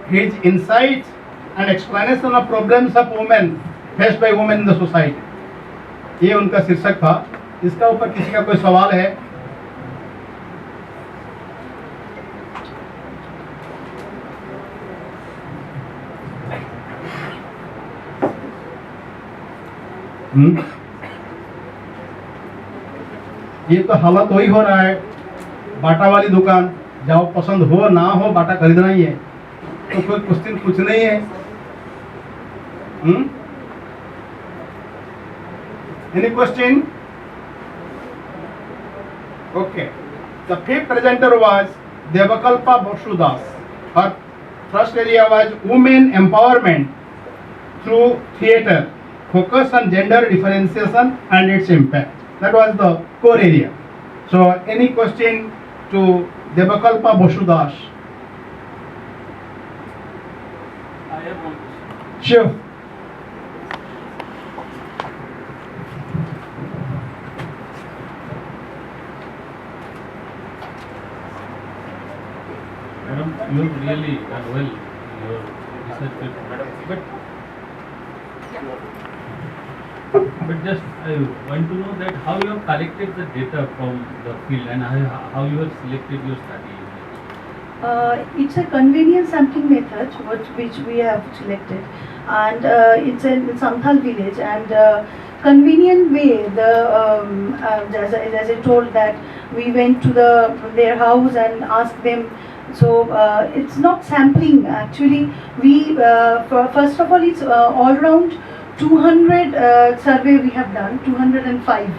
Speaker 5: his insights and explanation of problems of women faced by women in the society. ये उनका शीर्षक था. इसका ऊपर किसी का कोई सवाल है? ये तो हालत वही हो रहा है, बाटा वाली दुकान, जाओ पसंद हो ना हो बाटा खरीदना ही है, तो कोई क्वेश्चन कुछ नहीं है. Any question? Okay. The fifth presenter was Devakalpa Basudas. Her first area was women empowerment through theatre, focus on gender differentiation and its impact. That was the core area. So any question to Devakalpa Basudas?
Speaker 10: I have one question.
Speaker 5: Sure.
Speaker 10: Madam, you have really done well in your research paper. But just I want to know that how you have collected the data from the field and how you have selected your study.
Speaker 7: It's a convenient sampling method which we have selected, and it's in Samthal village, and convenient way. As I told that we went to their house and asked them So it's not sampling actually. We first of all it's all round 200 survey we have done, 205,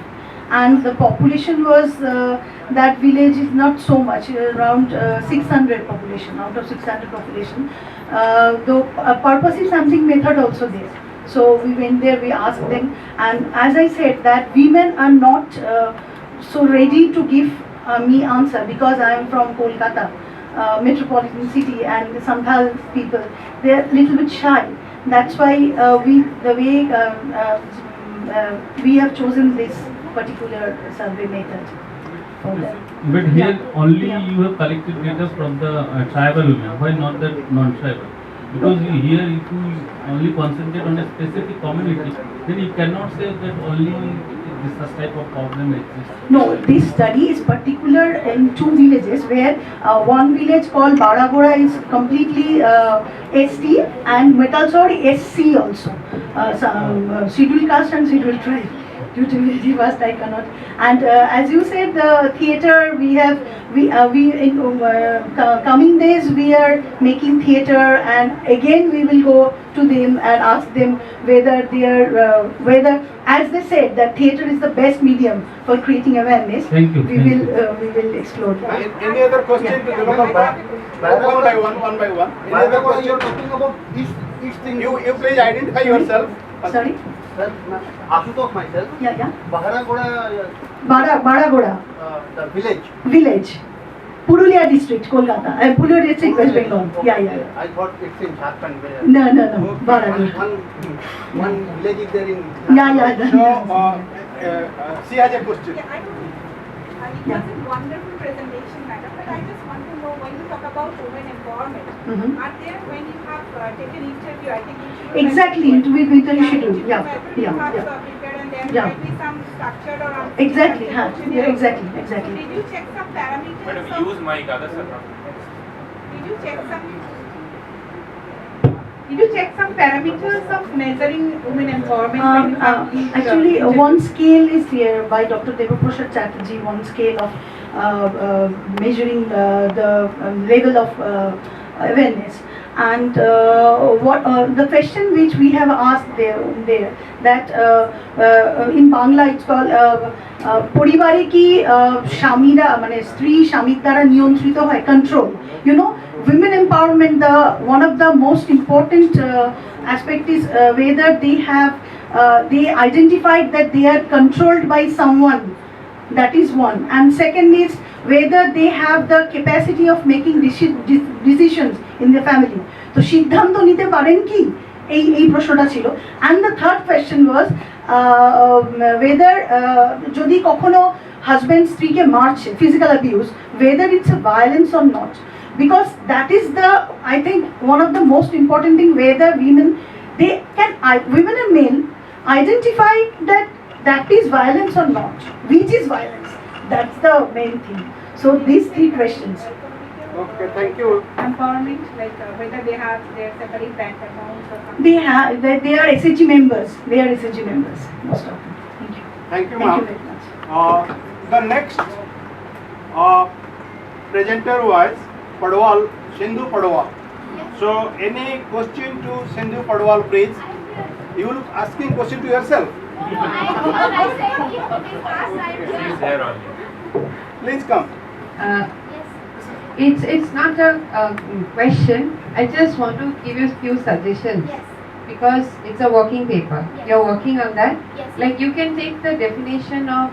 Speaker 7: and the population was that village is not so much, around 600 population out of 600 population. The purposive sampling method also there. So we went there, we asked them, and as I said that women are not so ready to give me answer because I am from Kolkata, metropolitan city, and Santhal people, they are little bit shy. That's why we have chosen this particular survey method for that.
Speaker 10: But here only
Speaker 7: Yeah.
Speaker 10: you have collected data from the tribal women. Why not the non-tribal? Because here, if you only concentrate on a specific community, then you cannot say that only this type of problem exists.
Speaker 7: No, this study is particular in two villages where one village called Baragora is completely ST and Metalsor SC also. Scheduled caste and scheduled tribe. Due to very vast, I cannot. And as you said, the theatre we in coming days we are making theatre, and again we will go to them and ask them whether they are whether, as they said, that theatre is the best medium for creating awareness.
Speaker 10: Thank you.
Speaker 7: We will explore that.
Speaker 5: Any other question to the local bar? One by one. Any other question?
Speaker 8: You're talking about each thing.
Speaker 5: You please identify yourself.
Speaker 7: Sorry?
Speaker 8: Sir, Ashutosh myself.
Speaker 7: Yeah.
Speaker 8: Baharagoda,
Speaker 7: Baragora
Speaker 8: the village.
Speaker 7: village, Purulia district, Kolkata. Purulia district, West Bengal. Yeah.
Speaker 8: I thought it's in Jharkhand.
Speaker 7: No. Baragora.
Speaker 8: One village is there in.
Speaker 7: Yeah.
Speaker 5: So, she has a question.
Speaker 11: Yeah, it was a wonderful presentation, madam, but I just want to know, when you talk about women empowerment,
Speaker 7: Mhm.
Speaker 11: are there, when you have taken interview, I think interview
Speaker 7: Exactly,
Speaker 11: method-
Speaker 7: interview method you should do.
Speaker 11: interview
Speaker 7: Yeah.
Speaker 11: method you have
Speaker 7: Yeah.
Speaker 11: prepared, and there
Speaker 7: Yeah.
Speaker 11: might be some structured or
Speaker 7: Exactly, huh?
Speaker 11: questionnaire.
Speaker 7: Yeah, exactly.
Speaker 11: So did you check some parameters?
Speaker 1: Madam,
Speaker 11: of-
Speaker 1: use mic, other sir.
Speaker 11: Did you check some parameters of measuring women empowerment when you have these,
Speaker 7: Actually,
Speaker 11: interviews?
Speaker 7: one scale is here by Dr. Devaprasad Chatterjee, one scale of measuring the level of awareness. And what the question which we have asked there that in Bangla it's called পরিবারে কি স্বামীরা মানে স্ত্রী স্বামীর দ্বারা নিয়ন্ত্রিত হয়, control. You know, women empowerment, the one of the most important aspect is whether they identified that they are controlled by someone. That is one. And second is whether they have the capacity of making decisions in the family. So সিদ্ধান্ত নিতে পারেন কি, এই প্রশ্নটা ছিল. And the third question was whether যদি কখনো husband স্ত্রীকে মারছে, physical abuse, whether it's a violence or not. Because that is the, I think, one of the most important thing, whether women and men identify that is violence or not, which is violence. That's the main thing. So these three questions.
Speaker 5: Okay, thank you.
Speaker 11: empowerment, like whether they have their separate bank accounts or something.
Speaker 7: They are SHG members. They are SHG members, most of them. Thank you.
Speaker 5: Thank you,
Speaker 7: Thank
Speaker 5: ma'am.
Speaker 7: you very much.
Speaker 5: The next presenter was Padwal, Sindhu Padwal. So, any question to Sindhu Padwal, please? You will asking question to yourself.
Speaker 1: She's here only.
Speaker 5: Please come.
Speaker 9: It's not a question. I just want to give you a few suggestions.
Speaker 4: Yes.
Speaker 9: Because it's a working paper.
Speaker 4: Yes.
Speaker 9: You're working on that.
Speaker 4: Yes.
Speaker 9: Like you can take the definition of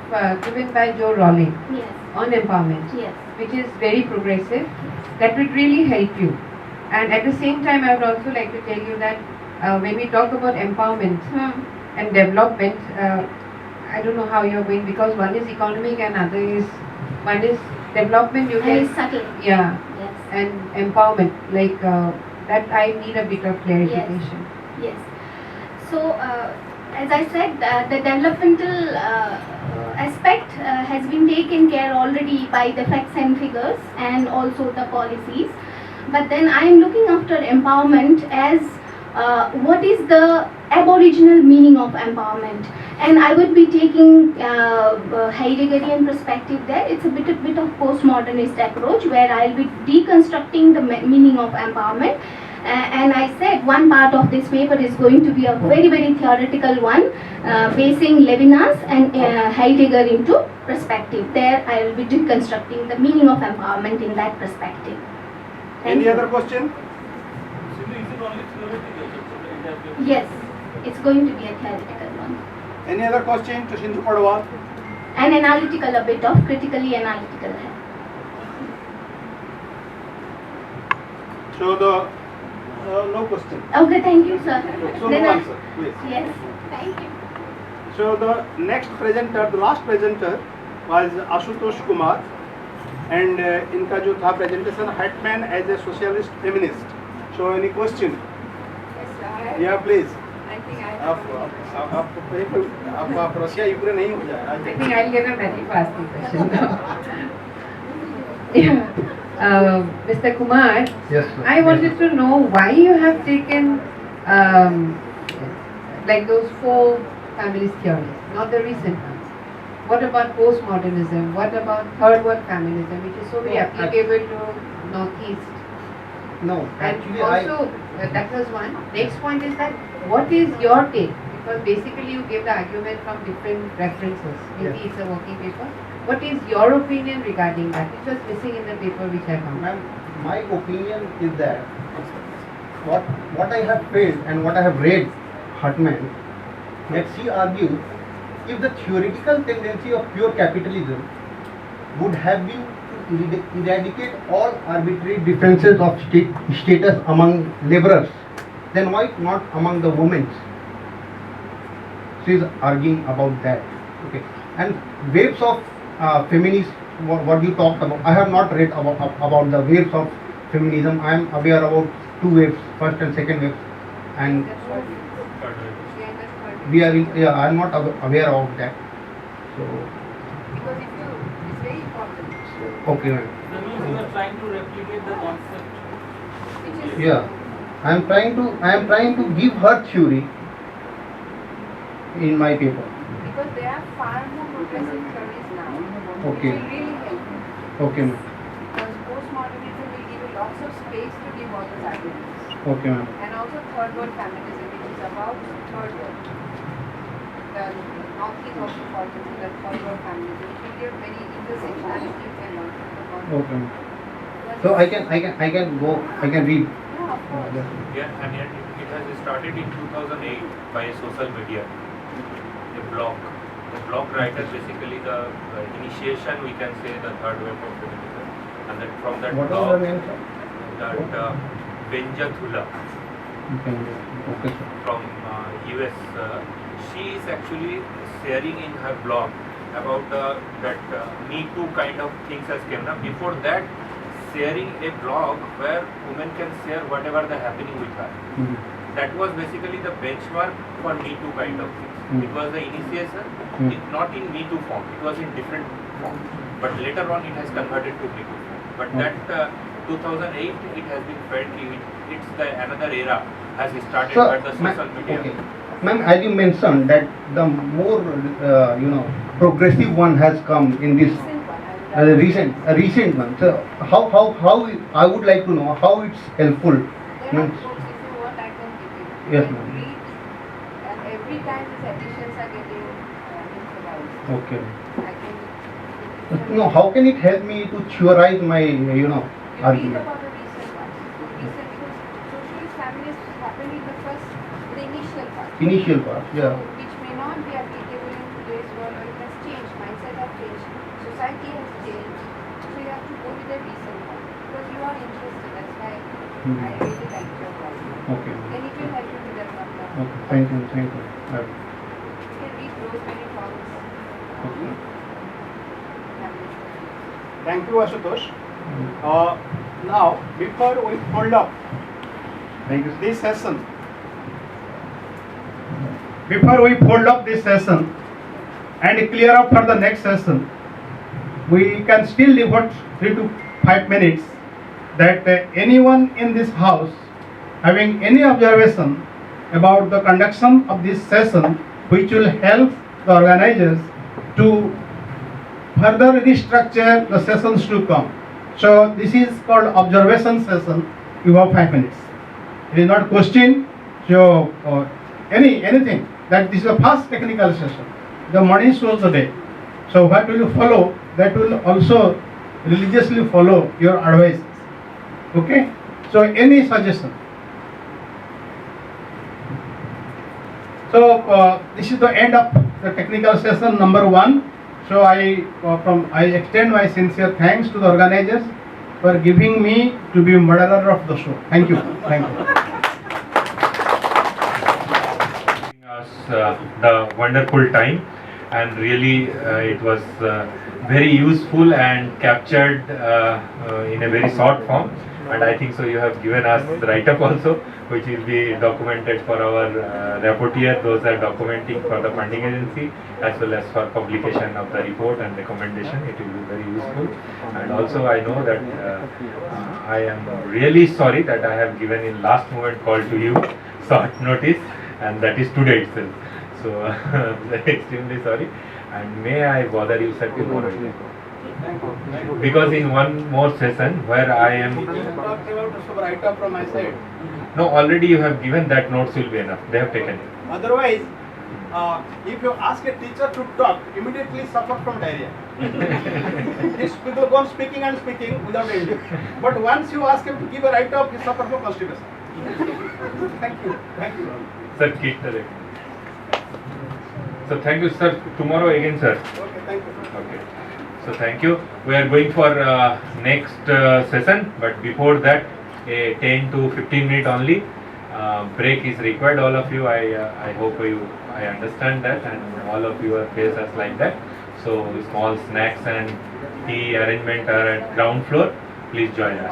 Speaker 9: given by Joe Rowling
Speaker 4: Yes.
Speaker 9: on empowerment,
Speaker 4: Yes.
Speaker 9: which is very progressive. That would really help you. And at the same time, I would also like to tell you that when we talk about empowerment and development, I don't know how you're going, because one is economic and one is development. You
Speaker 4: Very
Speaker 9: can
Speaker 4: subtle.
Speaker 9: yeah,
Speaker 4: Yes.
Speaker 9: and empowerment, like that I need a bit of clarification.
Speaker 4: Yes. So, as I said, the developmental aspect has been taken care already by the facts and figures and also the policies. But then I am looking after empowerment as what is the aboriginal meaning of empowerment. And I would be taking Heideggerian perspective there. It's a bit of postmodernist approach where I'll be deconstructing the meaning of empowerment. And I said one part of this paper is going to be a very theoretical one, basing Levinas and Heidegger into perspective. There I will be deconstructing the meaning of empowerment in that perspective.
Speaker 5: Any other question?
Speaker 4: Yes, it's going to be a theoretical one.
Speaker 5: Any other question to Sindhu Padwal?
Speaker 4: And analytical, a bit of critically analytical.
Speaker 5: So the no question.
Speaker 4: Okay, thank you, sir.
Speaker 5: So
Speaker 4: Then
Speaker 5: no
Speaker 4: I-
Speaker 5: answer, please.
Speaker 4: Yes, thank you.
Speaker 5: So the next presenter, the last presenter was Ashutosh Kumar, and इनका जो था presentation Hetman as a socialist feminist. So any question? Yeah, please.
Speaker 9: I think
Speaker 5: आप Russia Ukraine नहीं हो जाए.
Speaker 9: I think I'll get a very fast question now. Yeah. Mr. Kumar,
Speaker 8: Yes, sir.
Speaker 9: I wanted to know why you have taken like those 4 feminist theories, not the recent ones. What about postmodernism? What about third world feminism, which is so very
Speaker 8: No,
Speaker 9: applicable to Northeast?
Speaker 8: No,
Speaker 9: And
Speaker 8: actually
Speaker 9: also, that was one. Next point is that what is your take? Because basically you gave the argument from different references. Maybe
Speaker 8: Yes.
Speaker 9: it's a working paper. What is your opinion regarding that? Which was missing in the paper which I found.
Speaker 8: Ma'am, my opinion is that what I have felt and what I have read Hartman, that she argues if the theoretical tendency of pure capitalism would have been to eradicate all arbitrary differences of status among laborers, then why not among the women? She is arguing about that. Okay, and waves of feminist, what you talked about, I have not read about the waves of feminism. I am aware about 2 waves, first and second wave, and we are in, I am not aware of that. So
Speaker 9: Because if you, it's very important.
Speaker 8: okay, ma'am.
Speaker 10: That means you are trying to replicate the concept.
Speaker 9: Which is
Speaker 8: Yeah, I am trying to give her theory in my paper.
Speaker 9: because there are far more progressive theories now.
Speaker 8: Okay.
Speaker 9: Which will really help you.
Speaker 8: Okay, ma'am.
Speaker 9: Because postmodernism will give you lots of space to give all those arguments.
Speaker 8: Okay, ma'am.
Speaker 9: And also third world feminism, which is about third world. The Northeast also falls into the third world feminism, which will give very intersectionality you can learn from the concept.
Speaker 8: Okay, ma'am. So I can read.
Speaker 9: Yeah, of course.
Speaker 1: Yeah, and yet it has started in 2008 by a social media, a blog. The blog writer basically the initiation, we can say, the third wave of feminism. And that from that
Speaker 8: What was
Speaker 1: blog,
Speaker 8: her name, sir?
Speaker 1: that Benja Thula
Speaker 8: Okay, sir.
Speaker 1: from US, she is actually sharing in her blog about that Me Too kind of things has came up. Before that, sharing a blog where women can share whatever the happening with her.
Speaker 8: Mhm.
Speaker 1: That was basically the benchmark for Me Too kind of things.
Speaker 8: Mm.
Speaker 1: It was the initiation,
Speaker 8: Mm.
Speaker 1: not in Me Too form, it was in different form. But later on it has converted to Me Too form. But
Speaker 8: Okay.
Speaker 1: that 2008 it has been felt, it's the another era has started
Speaker 8: So,
Speaker 1: by the social media.
Speaker 8: okay. Ma'am, as you mentioned that the more progressive one has come in this recent one. So how I would like to know how it's helpful.
Speaker 9: There are
Speaker 8: Ma'am.
Speaker 9: books, if you want, I can give you.
Speaker 8: Yes,
Speaker 9: You can
Speaker 8: ma'am.
Speaker 9: read, and every time these editions are getting improvised.
Speaker 8: Okay.
Speaker 9: I can.
Speaker 8: No, how can it help me to theorize my
Speaker 9: You read
Speaker 8: argument?
Speaker 9: about the recent ones. Recent, because socialist feminists happened in the initial part.
Speaker 8: Initial part, yeah.
Speaker 9: So, which may not be applicable in today's world, or it has changed, mindset has changed, society has changed. So you have to go with the recent one. Because you are interested, that's why I really liked your work.
Speaker 8: Okay.
Speaker 9: Then it will help you to develop that.
Speaker 8: Okay. Thank you.
Speaker 9: You can read Rosemary Fogg's
Speaker 8: Okay.
Speaker 9: feminist.
Speaker 5: Thank you, Ashutosh. Now, before we hold up
Speaker 8: Thank you.
Speaker 5: this session, before we fold up this session and clear up for the next session, we can still devote 3 to 5 minutes that anyone in this house having any observation about the conduction of this session which will help
Speaker 2: the organizers to further restructure the sessions to come. So this is called observation session. You have 5 minutes. It is not question. So anything that this is the first technical session. The morning shows the day. So what will you follow? That will also religiously follow your advices. Okay. So any suggestion? So this is the end of the technical session number 1. So I extend my sincere thanks to the organizers for giving me to be moderator of the show. Thank you. Thank you.
Speaker 1: Giving us the wonderful time, and really it was very useful and captured in a very short form. And I think so you have given us the write-up also, which will be documented for our rapporteur. Those are documenting for the funding agency, as well as for publication of the report and recommendation. It will be very useful. And also I know that I am really sorry that I have given in last moment call to you short notice, and that is today itself. So extremely sorry, and may I bother you sir tomorrow? Because in one more session where I am
Speaker 5: Talked about some write-up from my side.
Speaker 1: no, already you have given that, notes will be enough. They have taken it.
Speaker 5: Otherwise, if you ask a teacher to talk, immediately suffer from diarrhea. These people go on speaking and speaking without ending. But once you ask him to give a write-up, he suffers from constipation. Thank you. Thank you.
Speaker 1: Sir, keep the record. So thank you, sir. Tomorrow again, sir.
Speaker 5: Okay, thank you.
Speaker 1: Okay. So thank you. We are going for next session, but before that, a 10 to 15 minute only break is required. All of you, I hope I understand that, and all of you are faced us like that. So small snacks and tea arrangement are at ground floor. Please join us.